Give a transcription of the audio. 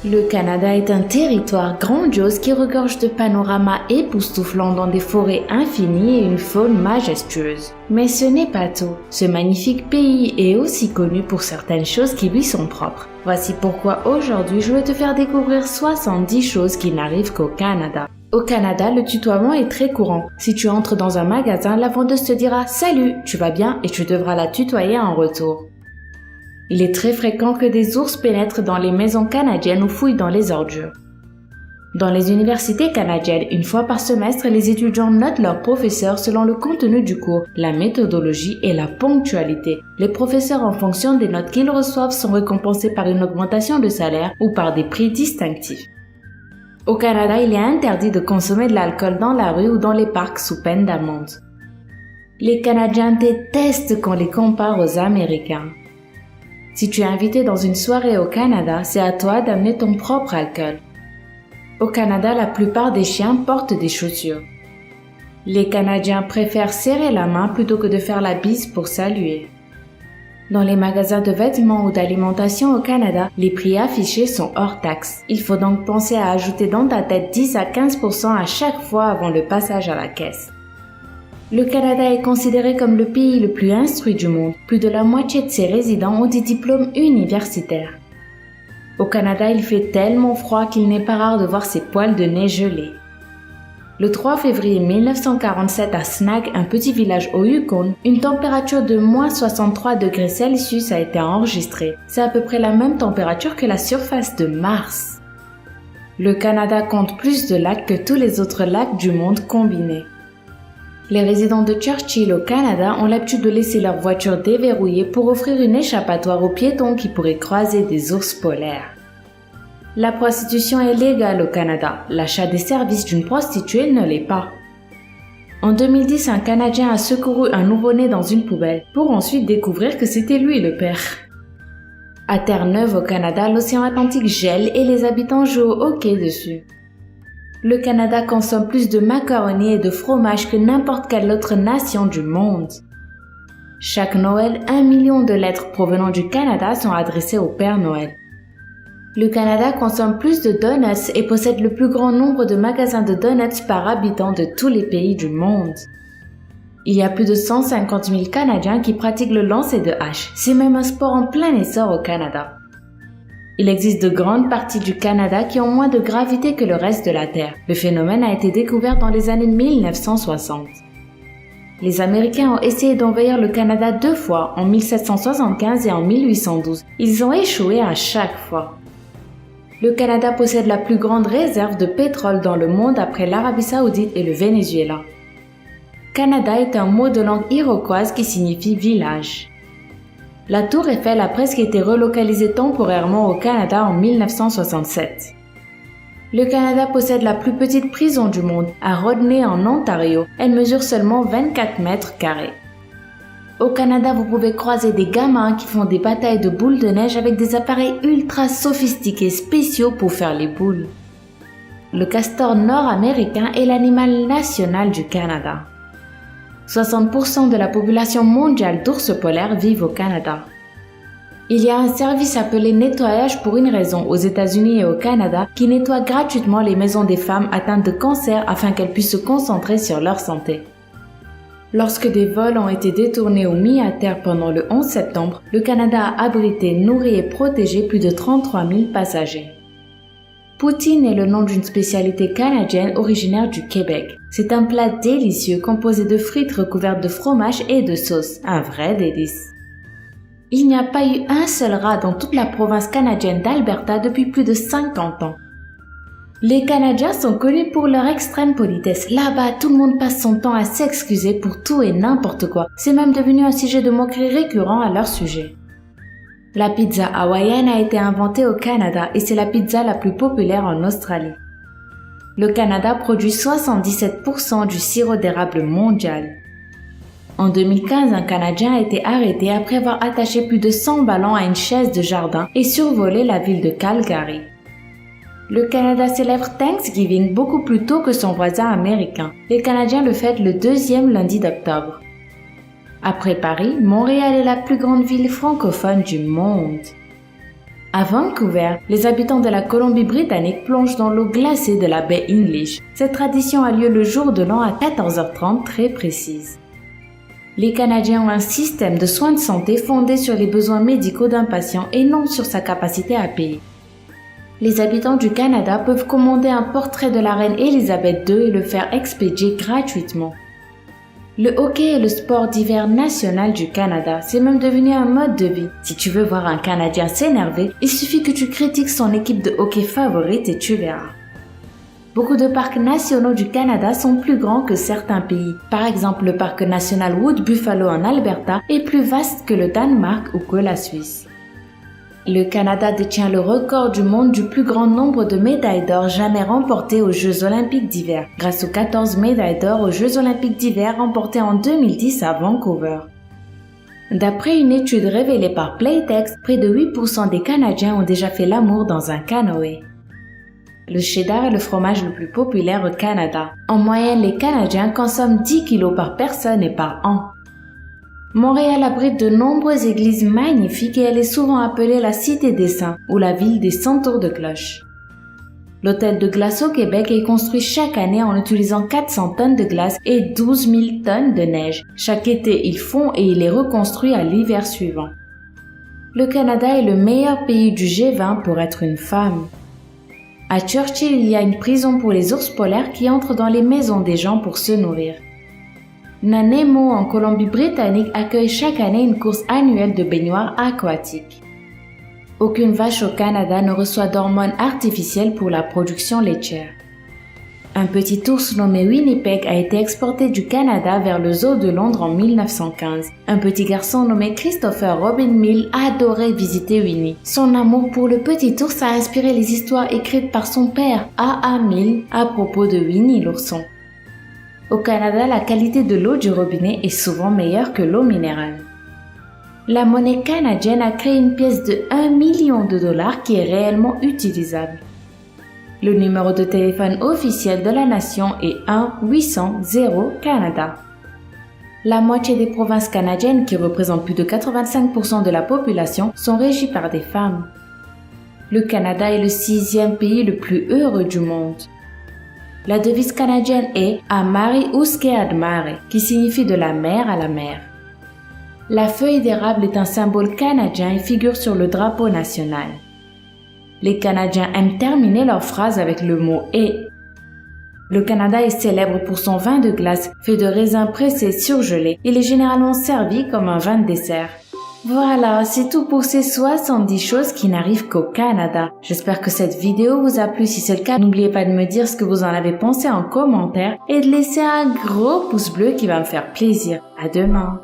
Le Canada est un territoire grandiose qui regorge de panoramas époustouflants dans des forêts infinies et une faune majestueuse. Mais ce n'est pas tout. Ce magnifique pays est aussi connu pour certaines choses qui lui sont propres. Voici pourquoi aujourd'hui je vais te faire découvrir 70 choses qui n'arrivent qu'au Canada. Au Canada, le tutoiement est très courant. Si tu entres dans un magasin, la vendeuse te dira « Salut, tu vas bien ?» et tu devras la tutoyer en retour. Il est très fréquent que des ours pénètrent dans les maisons canadiennes ou fouillent dans les ordures. Dans les universités canadiennes, une fois par semestre, les étudiants notent leurs professeurs selon le contenu du cours, la méthodologie et la ponctualité. Les professeurs, en fonction des notes qu'ils reçoivent, sont récompensés par une augmentation de salaire ou par des prix distinctifs. Au Canada, il est interdit de consommer de l'alcool dans la rue ou dans les parcs sous peine d'amende. Les Canadiens détestent qu'on les compare aux Américains. Si tu es invité dans une soirée au Canada, c'est à toi d'amener ton propre alcool. Au Canada, la plupart des chiens portent des chaussures. Les Canadiens préfèrent serrer la main plutôt que de faire la bise pour saluer. Dans les magasins de vêtements ou d'alimentation au Canada, les prix affichés sont hors taxe. Il faut donc penser à ajouter dans ta tête 10 à 15% à chaque fois avant le passage à la caisse. Le Canada est considéré comme le pays le plus instruit du monde. Plus de la moitié de ses résidents ont des diplômes universitaires. Au Canada, il fait tellement froid qu'il n'est pas rare de voir ses poils de nez gelés. Le 3 février 1947 à Snag, un petit village au Yukon, une température de moins 63 degrés Celsius a été enregistrée. C'est à peu près la même température que la surface de Mars. Le Canada compte plus de lacs que tous les autres lacs du monde combinés. Les résidents de Churchill au Canada ont l'habitude de laisser leur voiture déverrouillée pour offrir une échappatoire aux piétons qui pourraient croiser des ours polaires. La prostitution est légale au Canada. L'achat des services d'une prostituée ne l'est pas. En 2010, un Canadien a secouru un nouveau-né dans une poubelle pour ensuite découvrir que c'était lui le père. À Terre-Neuve au Canada, l'océan Atlantique gèle et les habitants jouent au hockey dessus. Le Canada consomme plus de macaroni et de fromage que n'importe quelle autre nation du monde. Chaque Noël, 1 million de lettres provenant du Canada sont adressées au Père Noël. Le Canada consomme plus de donuts et possède le plus grand nombre de magasins de donuts par habitant de tous les pays du monde. Il y a plus de 150 000 Canadiens qui pratiquent le lancer de hache. C'est même un sport en plein essor au Canada. Il existe de grandes parties du Canada qui ont moins de gravité que le reste de la Terre. Le phénomène a été découvert dans les années 1960. Les Américains ont essayé d'envahir le Canada 2 fois, en 1775 et en 1812. Ils ont échoué à chaque fois. Le Canada possède la plus grande réserve de pétrole dans le monde après l'Arabie Saoudite et le Venezuela. Canada est un mot de langue iroquoise qui signifie village. La Tour Eiffel a presque été relocalisée temporairement au Canada en 1967. Le Canada possède la plus petite prison du monde, à Rodney en Ontario. Elle mesure seulement 24 mètres carrés. Au Canada, vous pouvez croiser des gamins qui font des batailles de boules de neige avec des appareils ultra sophistiqués spéciaux pour faire les boules. Le castor nord-américain est l'animal national du Canada. 60% de la population mondiale d'ours polaires vivent au Canada. Il y a un service appelé nettoyage pour une raison aux États-Unis et au Canada qui nettoie gratuitement les maisons des femmes atteintes de cancer afin qu'elles puissent se concentrer sur leur santé. Lorsque des vols ont été détournés ou mis à terre pendant le 11 septembre, le Canada a abrité, nourri et protégé plus de 33 000 passagers. Poutine est le nom d'une spécialité canadienne originaire du Québec. C'est un plat délicieux composé de frites recouvertes de fromage et de sauce. Un vrai délice. Il n'y a pas eu un seul rat dans toute la province canadienne d'Alberta depuis plus de 50 ans. Les Canadiens sont connus pour leur extrême politesse. Là-bas, tout le monde passe son temps à s'excuser pour tout et n'importe quoi. C'est même devenu un sujet de moquerie récurrent à leur sujet. La pizza hawaïenne a été inventée au Canada et c'est la pizza la plus populaire en Australie. Le Canada produit 77% du sirop d'érable mondial. En 2015, un Canadien a été arrêté après avoir attaché plus de 100 ballons à une chaise de jardin et survolé la ville de Calgary. Le Canada célèbre Thanksgiving beaucoup plus tôt que son voisin américain. Les Canadiens le fêtent le 2e lundi d'octobre. Après Paris, Montréal est la plus grande ville francophone du monde. À Vancouver, les habitants de la Colombie-Britannique plongent dans l'eau glacée de la baie English. Cette tradition a lieu le jour de l'an à 14h30 très précise. Les Canadiens ont un système de soins de santé fondé sur les besoins médicaux d'un patient et non sur sa capacité à payer. Les habitants du Canada peuvent commander un portrait de la reine Elisabeth II et le faire expédier gratuitement. Le hockey est le sport d'hiver national du Canada, c'est même devenu un mode de vie. Si tu veux voir un Canadien s'énerver, il suffit que tu critiques son équipe de hockey favorite et tu verras. Beaucoup de parcs nationaux du Canada sont plus grands que certains pays. Par exemple, le parc national Wood Buffalo en Alberta est plus vaste que le Danemark ou que la Suisse. Le Canada détient le record du monde du plus grand nombre de médailles d'or jamais remportées aux Jeux olympiques d'hiver, grâce aux 14 médailles d'or aux Jeux olympiques d'hiver remportées en 2010 à Vancouver. D'après une étude révélée par Playtex, près de 8% des Canadiens ont déjà fait l'amour dans un canoë. Le cheddar est le fromage le plus populaire au Canada. En moyenne, les Canadiens consomment 10 kilos par personne et par an. Montréal abrite de nombreuses églises magnifiques et elle est souvent appelée la Cité des Saints ou la ville des 100 tours de cloche. L'hôtel de glace au Québec est construit chaque année en utilisant 400 tonnes de glace et 12 000 tonnes de neige. Chaque été, il fond et il est reconstruit à l'hiver suivant. Le Canada est le meilleur pays du G20 pour être une femme. À Churchill, il y a une prison pour les ours polaires qui entrent dans les maisons des gens pour se nourrir. Nanaimo en Colombie-Britannique accueille chaque année une course annuelle de baignoire aquatique. Aucune vache au Canada ne reçoit d'hormones artificielles pour la production laitière. Un petit ours nommé Winnipeg a été exporté du Canada vers le zoo de Londres en 1915. Un petit garçon nommé Christopher Robin Mill adorait visiter Winnie. Son amour pour le petit ours a inspiré les histoires écrites par son père, A.A. Mill, à propos de Winnie l'ourson. Au Canada, la qualité de l'eau du robinet est souvent meilleure que l'eau minérale. La monnaie canadienne a créé une pièce de 1 million de dollars qui est réellement utilisable. Le numéro de téléphone officiel de la nation est 1-800-0-Canada. La moitié des provinces canadiennes, qui représentent plus de 85% de la population, sont régies par des femmes. Le Canada est le 6e pays le plus heureux du monde. La devise canadienne est « A mare usque ad mare » qui signifie de la mer à la mer. La feuille d'érable est un symbole canadien et figure sur le drapeau national. Les Canadiens aiment terminer leurs phrases avec le mot « et ». Le Canada est célèbre pour son vin de glace fait de raisins pressés surgelés. Il est généralement servi comme un vin de dessert. Voilà, c'est tout pour ces 70 choses qui n'arrivent qu'au Canada. J'espère que cette vidéo vous a plu. Si c'est le cas, n'oubliez pas de me dire ce que vous en avez pensé en commentaire et de laisser un gros pouce bleu qui va me faire plaisir. À demain.